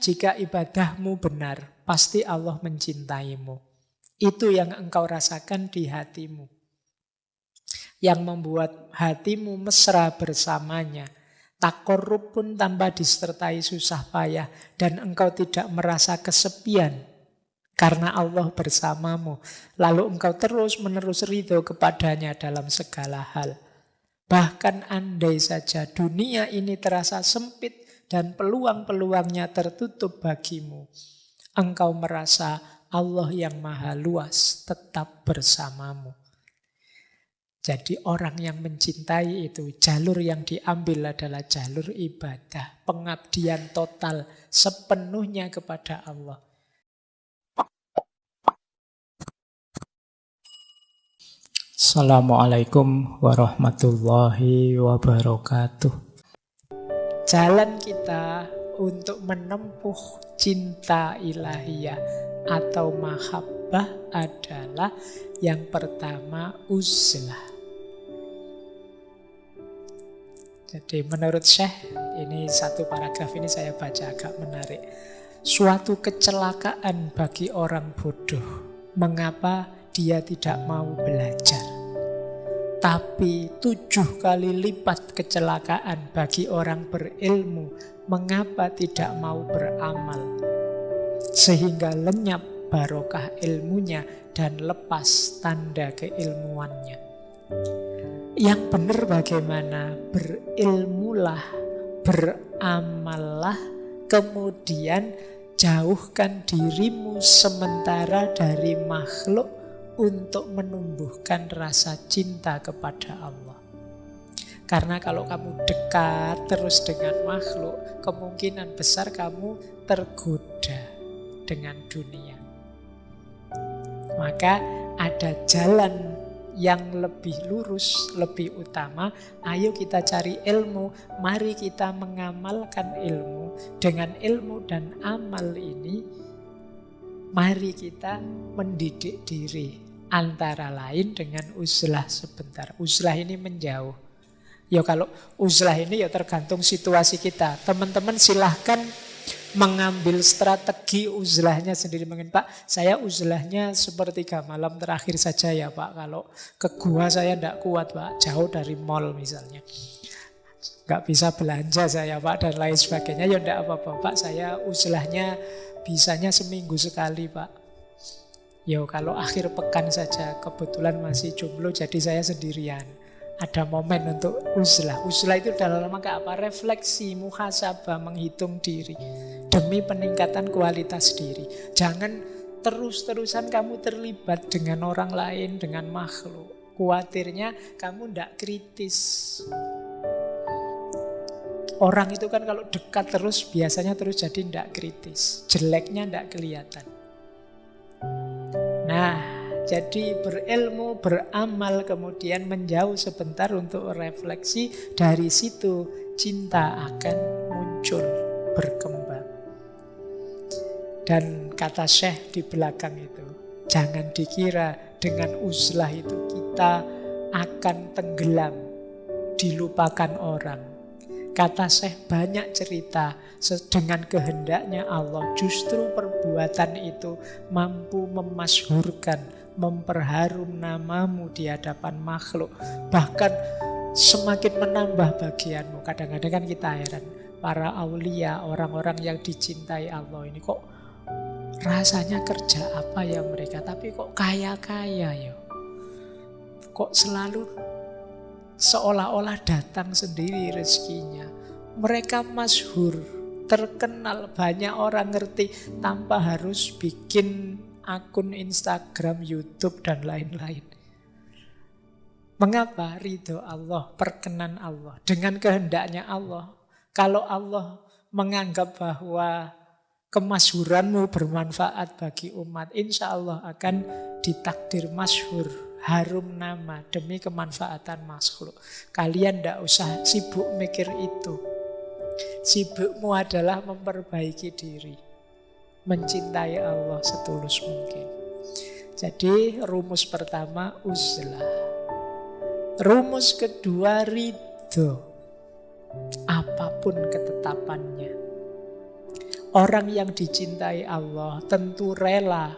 jika ibadahmu benar, pasti Allah mencintaimu. Itu yang engkau rasakan di hatimu, yang membuat hatimu mesra bersamanya. Takorrub pun tanpa disertai susah payah, dan engkau tidak merasa kesepian karena Allah bersamamu. Lalu engkau terus-menerus ridho kepadanya dalam segala hal. Bahkan andai saja dunia ini terasa sempit dan peluang-peluangnya tertutup bagimu, engkau merasa Allah yang maha luas tetap bersamamu. Jadi orang yang mencintai itu, jalur yang diambil adalah jalur ibadah, pengabdian total sepenuhnya kepada Allah. Assalamualaikum warahmatullahi wabarakatuh. Jalan kita untuk menempuh cinta ilahiyah atau mahabbah adalah yang pertama uzlah. Jadi menurut Syekh, ini satu paragraf ini saya baca agak menarik. Suatu kecelakaan bagi orang bodoh. Mengapa dia tidak mau belajar? Tapi 7 kali lipat kecelakaan bagi orang berilmu. Mengapa tidak mau beramal? Sehingga lenyap barokah ilmunya dan lepas tanda keilmuannya. Yang benar bagaimana? Berilmulah, beramallah, kemudian jauhkan dirimu sementara dari makhluk untuk menumbuhkan rasa cinta kepada Allah. Karena kalau kamu dekat terus dengan makhluk, kemungkinan besar kamu tergoda dengan dunia. Maka ada jalan yang lebih lurus, lebih utama. Ayo kita cari ilmu, mari kita mengamalkan ilmu. Dengan ilmu dan amal ini, mari kita mendidik diri. Antara lain dengan uzlah sebentar. Uzlah ini menjauh. Ya kalau uzlah ini ya tergantung situasi kita. Teman-teman silahkan mengambil strategi uzlahnya sendiri. Mungkin Pak, saya uzlahnya sepertiga malam terakhir saja ya Pak. Kalau ke gua saya tidak kuat Pak, jauh dari mall misalnya. Nggak bisa belanja saya Pak dan lain sebagainya. Ya tidak apa-apa Pak, saya uzlahnya bisanya seminggu sekali Pak. Ya kalau akhir pekan saja, kebetulan masih jomblo jadi saya sendirian. Ada momen untuk uzlah. Uzlah itu dalam rangka apa? Refleksi, muhasabah, menghitung diri demi peningkatan kualitas diri. Jangan terus-terusan kamu terlibat dengan orang lain, dengan makhluk. Kuatirnya kamu tidak kritis. Orang itu kan kalau dekat terus biasanya terus jadi tidak kritis. Jeleknya tidak kelihatan. Nah, jadi berilmu, beramal, kemudian menjauh sebentar untuk refleksi. Dari situ cinta akan muncul, berkembang. Dan kata Syekh di belakang itu, jangan dikira dengan uzlah itu kita akan tenggelam, dilupakan orang. Kata Syekh banyak cerita dengan kehendaknya Allah. Justru perbuatan itu mampu memasyhurkan, memperharum namamu di hadapan makhluk. Bahkan semakin menambah bagianmu. Kadang-kadang kan kita heran, para aulia, orang-orang yang dicintai Allah ini kok rasanya kerja apa ya mereka, tapi kok kaya-kaya ya. Kok selalu seolah-olah datang sendiri rezekinya. Mereka masyhur, terkenal, banyak orang ngerti tanpa harus bikin akun Instagram, YouTube, dan lain-lain. Mengapa? Ridho Allah, perkenan Allah, dengan kehendaknya Allah. Kalau Allah menganggap bahwa kemasyhuranmu bermanfaat bagi umat, insya Allah akan ditakdir masyhur, harum nama demi kemanfaatan makhluk. Kalian tidak usah sibuk mikir itu. Sibukmu adalah memperbaiki diri, mencintai Allah setulus mungkin. Jadi rumus pertama uzlah. Rumus kedua ridho, apapun ketetapannya. Orang yang dicintai Allah tentu rela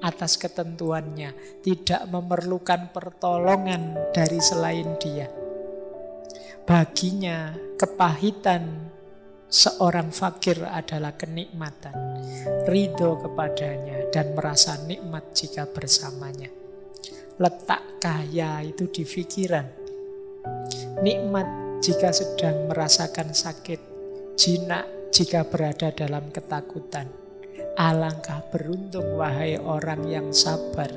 atas ketentuannya, tidak memerlukan pertolongan dari selain Dia. Baginya kepahitan seorang fakir adalah kenikmatan, ridho kepadanya dan merasa nikmat jika bersamanya. Letak kaya itu di pikiran, nikmat jika sedang merasakan sakit, jinak jika berada dalam ketakutan. Alangkah beruntung wahai orang yang sabar,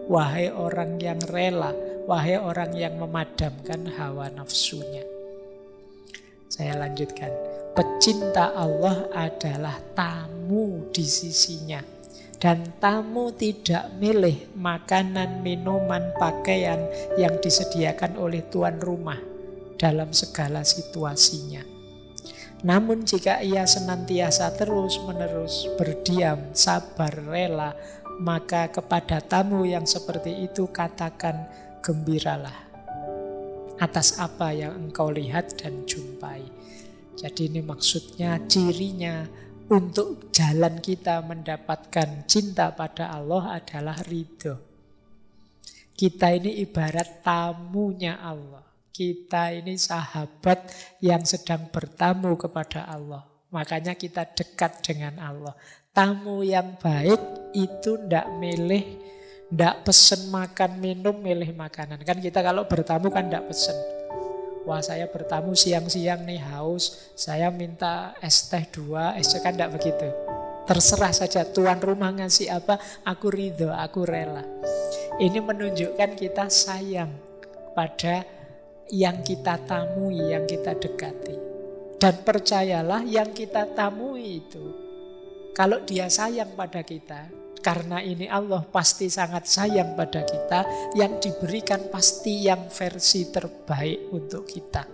wahai orang yang rela, wahai orang yang memadamkan hawa nafsunya. Saya lanjutkan. Pecinta Allah adalah tamu di sisinya. Dan tamu tidak milih makanan, minuman, pakaian yang disediakan oleh tuan rumah dalam segala situasinya. Namun jika ia senantiasa terus-menerus berdiam, sabar, rela, maka kepada tamu yang seperti itu katakan, gembiralah atas apa yang engkau lihat dan jumpai. Jadi ini maksudnya, cirinya untuk jalan kita mendapatkan cinta pada Allah adalah ridho. Kita ini ibarat tamunya Allah. Kita ini sahabat yang sedang bertamu kepada Allah. Makanya kita dekat dengan Allah. Tamu yang baik itu ndak milih, ndak pesen makan minum, milih makanan. Kan kita kalau bertamu kan ndak pesen. Wah, saya bertamu siang-siang nih haus, saya minta es teh 2, es teh, kan ndak begitu. Terserah saja tuan rumah ngasih apa, aku ridho, aku rela. Ini menunjukkan kita sayang pada yang kita tamui, yang kita dekati. Dan percayalah yang kita tamui itu, kalau dia sayang pada kita, karena ini Allah pasti sangat sayang pada kita, yang diberikan pasti yang versi terbaik untuk kita.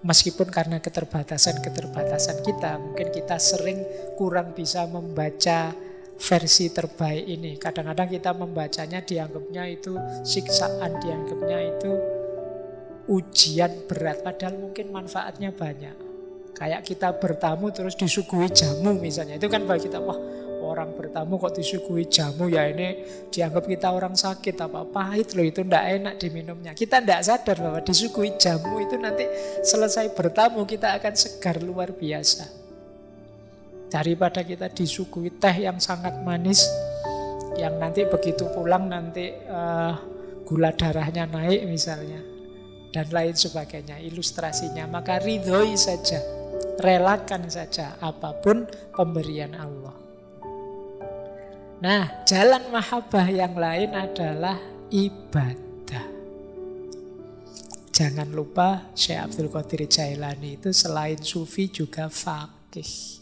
Meskipun karena keterbatasan-keterbatasan kita, mungkin kita sering kurang bisa membaca versi terbaik ini. Kadang-kadang kita membacanya dianggapnya itu siksaan, dianggapnya itu ujian berat, padahal mungkin manfaatnya banyak. Kayak kita bertamu terus disuguhi jamu misalnya, itu kan bagi kita, wah orang bertamu kok disuguhi jamu, ya ini dianggap kita orang sakit, apa pahit loh, itu ndak enak diminumnya. Kita ndak sadar bahwa disuguhi jamu itu nanti selesai bertamu kita akan segar luar biasa. Daripada kita disuguhi teh yang sangat manis, yang nanti begitu pulang nanti gula darahnya naik misalnya, dan lain sebagainya, ilustrasinya. Maka ridhoi saja, relakan saja apapun pemberian Allah. Nah, jalan mahabbah yang lain adalah ibadah. Jangan lupa Syekh Abdul Qadir Jailani itu selain sufi juga faqih.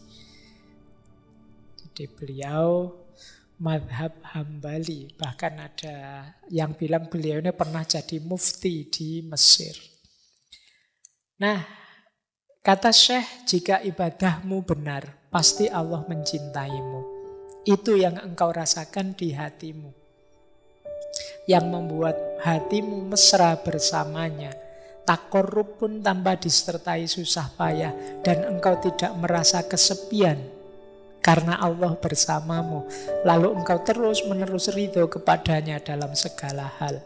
Jadi beliau madhab Hambali. Bahkan ada yang bilang beliau ini pernah jadi mufti di Mesir. Nah, kata Syekh, jika ibadahmu benar, pasti Allah mencintaimu. Itu yang engkau rasakan di hatimu, yang membuat hatimu mesra bersamanya. Takorrub pun tanpa disertai susah payah, dan engkau tidak merasa kesepian karena Allah bersamamu. Lalu engkau terus-menerus ridho kepadanya dalam segala hal.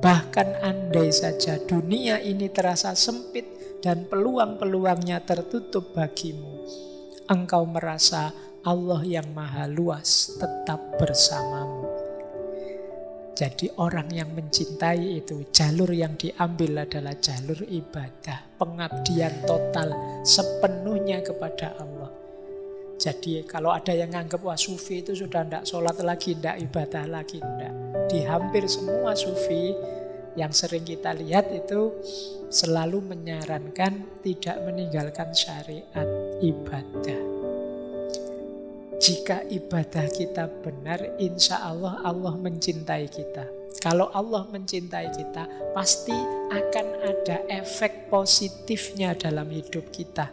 Bahkan andai saja dunia ini terasa sempit dan peluang-peluangnya tertutup bagimu, engkau merasa Allah yang maha luas tetap bersamamu. Jadi orang yang mencintai itu, jalur yang diambil adalah jalur ibadah, pengabdian total sepenuhnya kepada Allah. Jadi kalau ada yang nganggap wah sufi itu sudah tidak sholat lagi, tidak ibadah lagi, tidak. Di hampir semua sufi yang sering kita lihat itu selalu menyarankan tidak meninggalkan syariat ibadah. Jika ibadah kita benar, insya Allah Allah mencintai kita. Kalau Allah mencintai kita, pasti akan ada efek positifnya dalam hidup kita.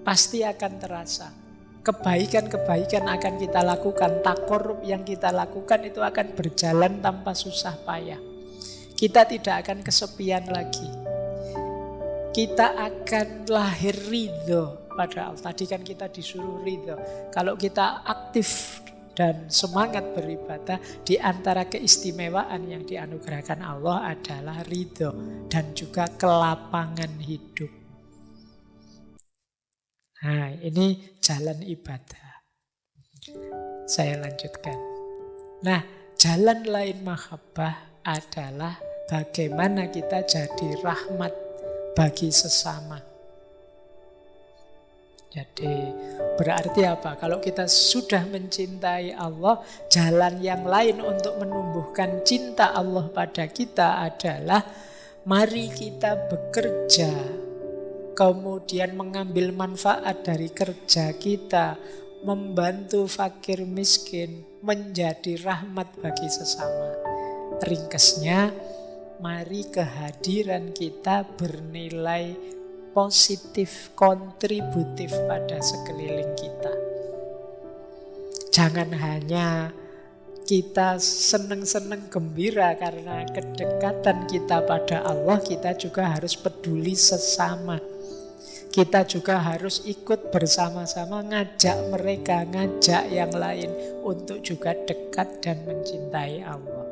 Pasti akan terasa. Kebaikan-kebaikan akan kita lakukan, takorrub yang kita lakukan itu akan berjalan tanpa susah payah. Kita tidak akan kesepian lagi. Kita akan lahir ridho pada Allah. Tadi kan kita disuruh ridho. Kalau kita aktif dan semangat beribadah, di antara keistimewaan yang dianugerahkan Allah adalah ridho dan juga kelapangan hidup. Nah, ini jalan ibadah. Saya lanjutkan. Nah, jalan lain mahabbah adalah bagaimana kita jadi rahmat bagi sesama. Jadi berarti apa? Kalau kita sudah mencintai Allah, jalan yang lain untuk menumbuhkan cinta Allah pada kita adalah mari kita bekerja, kemudian mengambil manfaat dari kerja kita, membantu fakir miskin, menjadi rahmat bagi sesama. Ringkasnya, mari kehadiran kita bernilai positif, kontributif pada sekeliling kita. Jangan hanya kita senang-senang gembira karena kedekatan kita pada Allah, kita juga harus peduli sesama. Kita juga harus ikut bersama-sama ngajak mereka, ngajak yang lain untuk juga dekat dan mencintai Allah.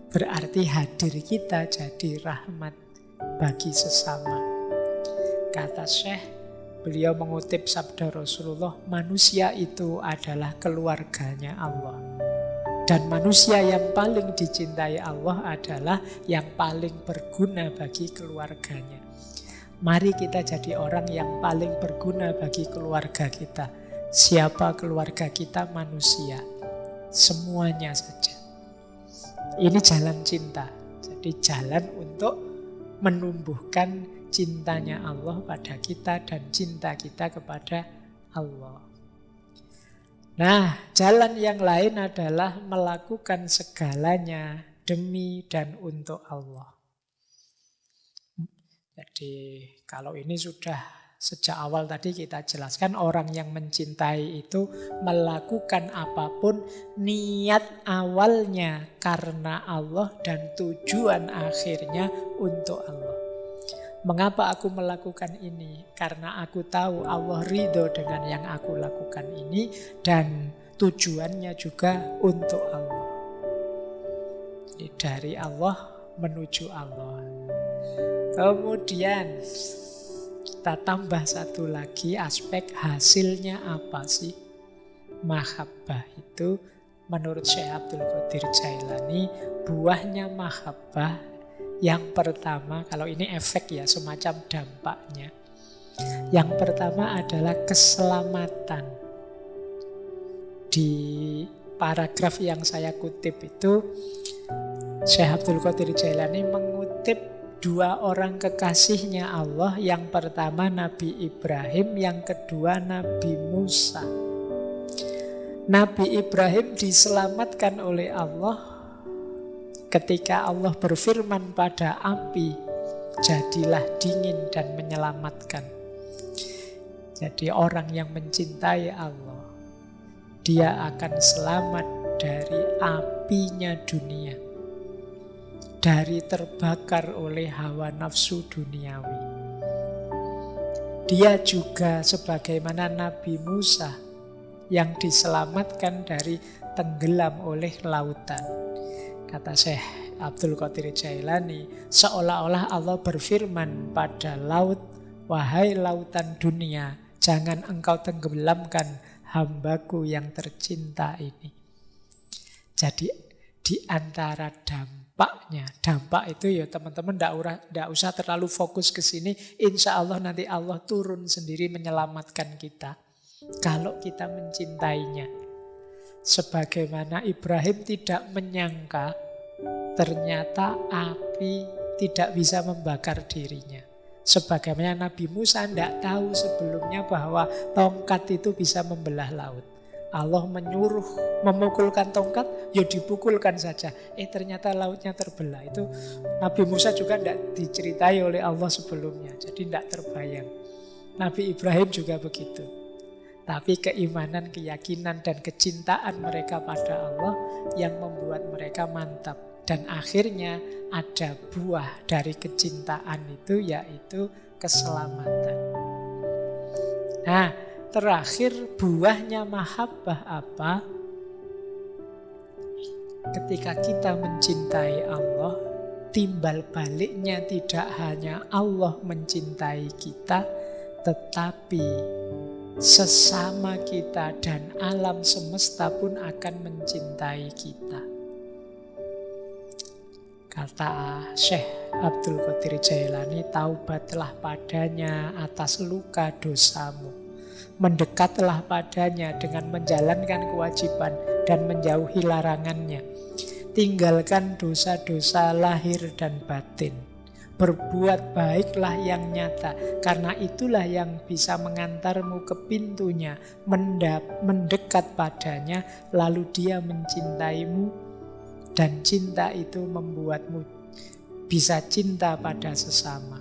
Berarti hadir kita jadi rahmat bagi sesama. Kata Syekh, beliau mengutip sabda Rasulullah, manusia itu adalah keluarganya Allah. Dan manusia yang paling dicintai Allah adalah yang paling berguna bagi keluarganya. Mari kita jadi orang yang paling berguna bagi keluarga kita. Siapa keluarga kita? Manusia. Semuanya saja. Ini jalan cinta. Jadi jalan untuk menumbuhkan cintanya Allah pada kita dan cinta kita kepada Allah. Nah, jalan yang lain adalah melakukan segalanya demi dan untuk Allah. Jadi kalau ini sudah sejak awal tadi kita jelaskan, orang yang mencintai itu melakukan apapun niat awalnya karena Allah dan tujuan akhirnya untuk Allah. Mengapa aku melakukan ini? Karena aku tahu Allah ridho dengan yang aku lakukan ini dan tujuannya juga untuk Allah. Jadi dari Allah menuju Allah. Kemudian kita tambah satu lagi aspek, hasilnya apa sih? Mahabbah itu menurut Syekh Abdul Qadir Jailani, buahnya mahabbah yang pertama, kalau ini efek ya, semacam dampaknya. Yang pertama adalah keselamatan. Di paragraf yang saya kutip itu, Syekh Abdul Qadir Jailani mengutip dua orang kekasihnya Allah. Yang pertama Nabi Ibrahim, yang kedua Nabi Musa. Nabi Ibrahim diselamatkan oleh Allah ketika Allah berfirman pada api, jadilah dingin dan menyelamatkan. Jadi orang yang mencintai Allah, dia akan selamat dari apinya dunia, dari terbakar oleh hawa nafsu duniawi. Dia juga sebagaimana Nabi Musa yang diselamatkan dari tenggelam oleh lautan. Kata Syekh Abdul Qadir Jailani, seolah-olah Allah berfirman pada laut, wahai lautan dunia, jangan engkau tenggelamkan hambaku yang tercinta ini. Jadi di antara dampaknya, dampak itu ya teman-teman tidak usah terlalu fokus ke sini. Insya Allah nanti Allah turun sendiri menyelamatkan kita kalau kita mencintainya. Sebagaimana Ibrahim tidak menyangka ternyata api tidak bisa membakar dirinya. Sebagaimana Nabi Musa tidak tahu sebelumnya bahwa tongkat itu bisa membelah laut. Allah menyuruh memukulkan tongkat, ya dipukulkan saja. Ternyata lautnya terbelah. Itu Nabi Musa juga tidak diceritai oleh Allah sebelumnya. Jadi tidak terbayang. Nabi Ibrahim juga begitu. Tapi keimanan, keyakinan, dan kecintaan mereka pada Allah yang membuat mereka mantap. Dan akhirnya ada buah dari kecintaan itu, yaitu keselamatan. Nah, terakhir buahnya mahabbah apa? Ketika kita mencintai Allah, timbal baliknya tidak hanya Allah mencintai kita, tetapi sesama kita dan alam semesta pun akan mencintai kita. Kata Syekh Abdul Qadir Jailani, taubatlah padanya atas luka dosamu. Mendekatlah padanya dengan menjalankan kewajiban dan menjauhi larangannya. Tinggalkan dosa-dosa lahir dan batin. Berbuat baiklah yang nyata, karena itulah yang bisa mengantarmu ke pintunya, mendekat padanya, lalu dia mencintaimu. Dan cinta itu membuatmu bisa cinta pada sesama.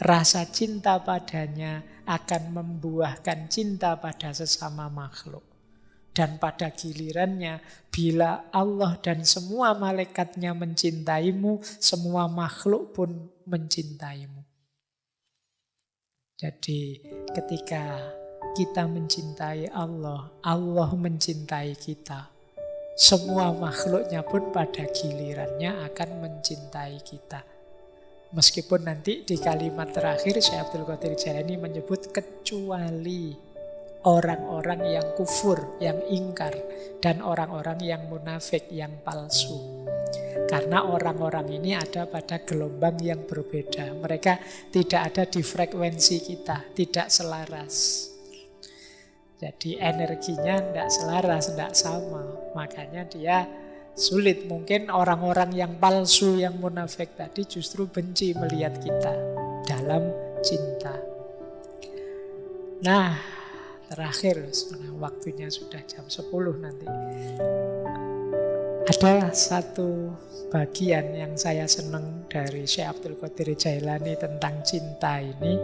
Rasa cinta padanya akan membuahkan cinta pada sesama makhluk. Dan pada gilirannya, bila Allah dan semua malaikatnya mencintaimu, semua makhluk pun mencintaimu. Jadi ketika kita mencintai Allah, Allah mencintai kita. Semua makhluknya pun pada gilirannya akan mencintai kita. Meskipun nanti di kalimat terakhir Syekh Abdul Qadir Jailani menyebut kecuali orang-orang yang kufur, yang ingkar, dan orang-orang yang munafik, yang palsu. Karena orang-orang ini ada pada gelombang yang berbeda. Mereka tidak ada di frekuensi kita, tidak selaras. Jadi energinya tidak selaras, tidak sama. Makanya dia sulit. Mungkin orang-orang yang palsu, yang munafik tadi justru benci melihat kita dalam cinta. Nah, terakhir, waktunya sudah jam 10 nanti. Ada satu bagian yang saya senang dari Syekh Abdul Qadir Jailani tentang cinta ini.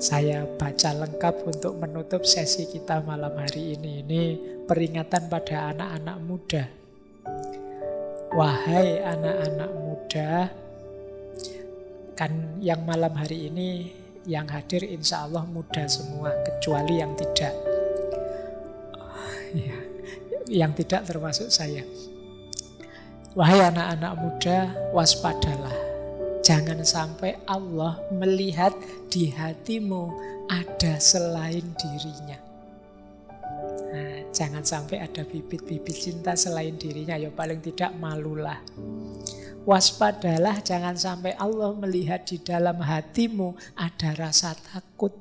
Saya baca lengkap untuk menutup sesi kita malam hari ini. Ini peringatan pada anak-anak muda. Wahai anak-anak muda, kan yang malam hari ini yang hadir insya Allah muda semua, kecuali yang tidak. Yang tidak termasuk saya. Wahai anak-anak muda, waspadalah. Jangan sampai Allah melihat di hatimu ada selain dirinya. Nah, jangan sampai ada bibit-bibit cinta selain dirinya. Ya paling tidak malulah. Waspadalah, jangan sampai Allah melihat di dalam hatimu ada rasa takut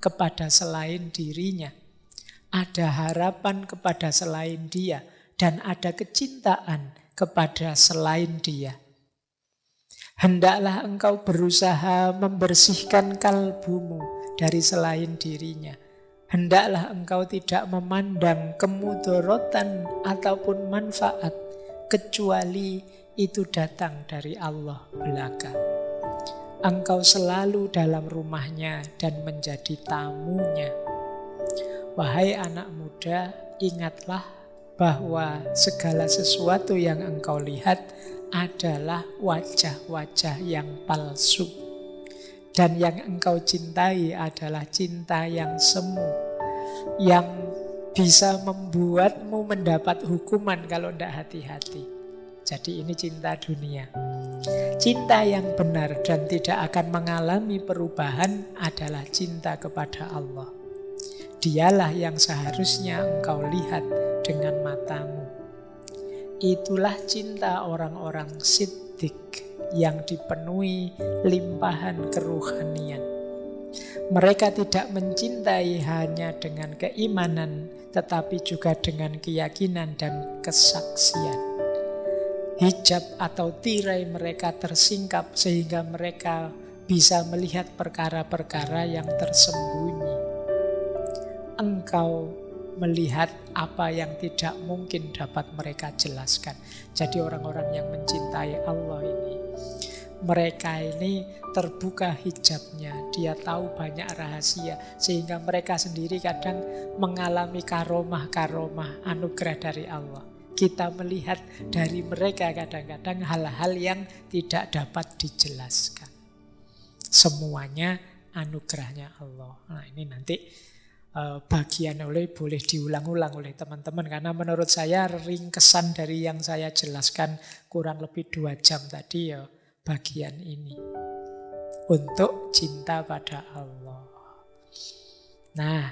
kepada selain dirinya. Ada harapan kepada selain dia. Dan ada kecintaan kepada selain dia. Hendaklah engkau berusaha membersihkan kalbumu dari selain dirinya. Hendaklah engkau tidak memandang kemudorotan ataupun manfaat, kecuali itu datang dari Allah belaka. Engkau selalu dalam rumahnya dan menjadi tamunya. Wahai anak muda, ingatlah bahwa segala sesuatu yang engkau lihat adalah wajah-wajah yang palsu. Dan yang engkau cintai adalah cinta yang semu, yang bisa membuatmu mendapat hukuman kalau tidak hati-hati. Jadi ini cinta dunia. Cinta yang benar dan tidak akan mengalami perubahan adalah cinta kepada Allah. Dialah yang seharusnya engkau lihat dengan matamu. Itulah cinta orang-orang siddiq yang dipenuhi limpahan keruhanian. Mereka tidak mencintai hanya dengan keimanan, tetapi juga dengan keyakinan dan kesaksian. Hijab atau tirai mereka tersingkap sehingga mereka bisa melihat perkara-perkara yang tersembunyi. Engkau melihat apa yang tidak mungkin dapat mereka jelaskan. Jadi orang-orang yang mencintai Allah ini, mereka ini terbuka hijabnya. Dia tahu banyak rahasia, sehingga mereka sendiri kadang mengalami karomah-karomah anugerah dari Allah. Kita melihat dari mereka kadang-kadang hal-hal yang tidak dapat dijelaskan. Semuanya anugerahnya Allah. Nah ini nanti bagian boleh diulang-ulang oleh teman-teman. Karena menurut saya ringkesan dari yang saya jelaskan kurang lebih 2 jam tadi ya bagian ini. Untuk cinta pada Allah. Nah,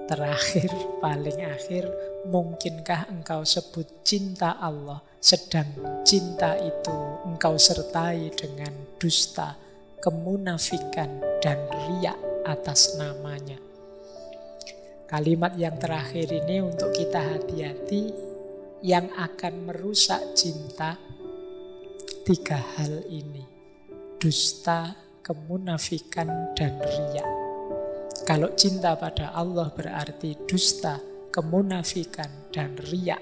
terakhir, paling akhir, mungkinkah engkau sebut cinta Allah, sedang cinta itu engkau sertai dengan dusta, kemunafikan, dan riya atas namanya? Kalimat yang terakhir ini untuk kita hati-hati, yang akan merusak cinta 3 hal ini: dusta, kemunafikan, dan riya. Kalau cinta pada Allah berarti dusta, kemunafikan, dan riya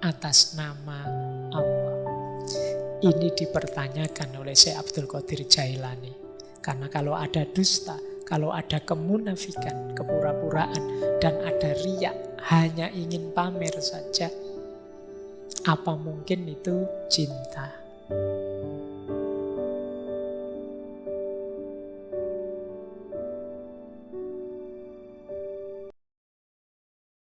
atas nama Allah. Ini dipertanyakan oleh Syekh Abdul Qadir Jailani. Karena kalau ada dusta, kalau ada kemunafikan, kepura-puraan, dan ada riya, hanya ingin pamer saja, apa mungkin itu cinta?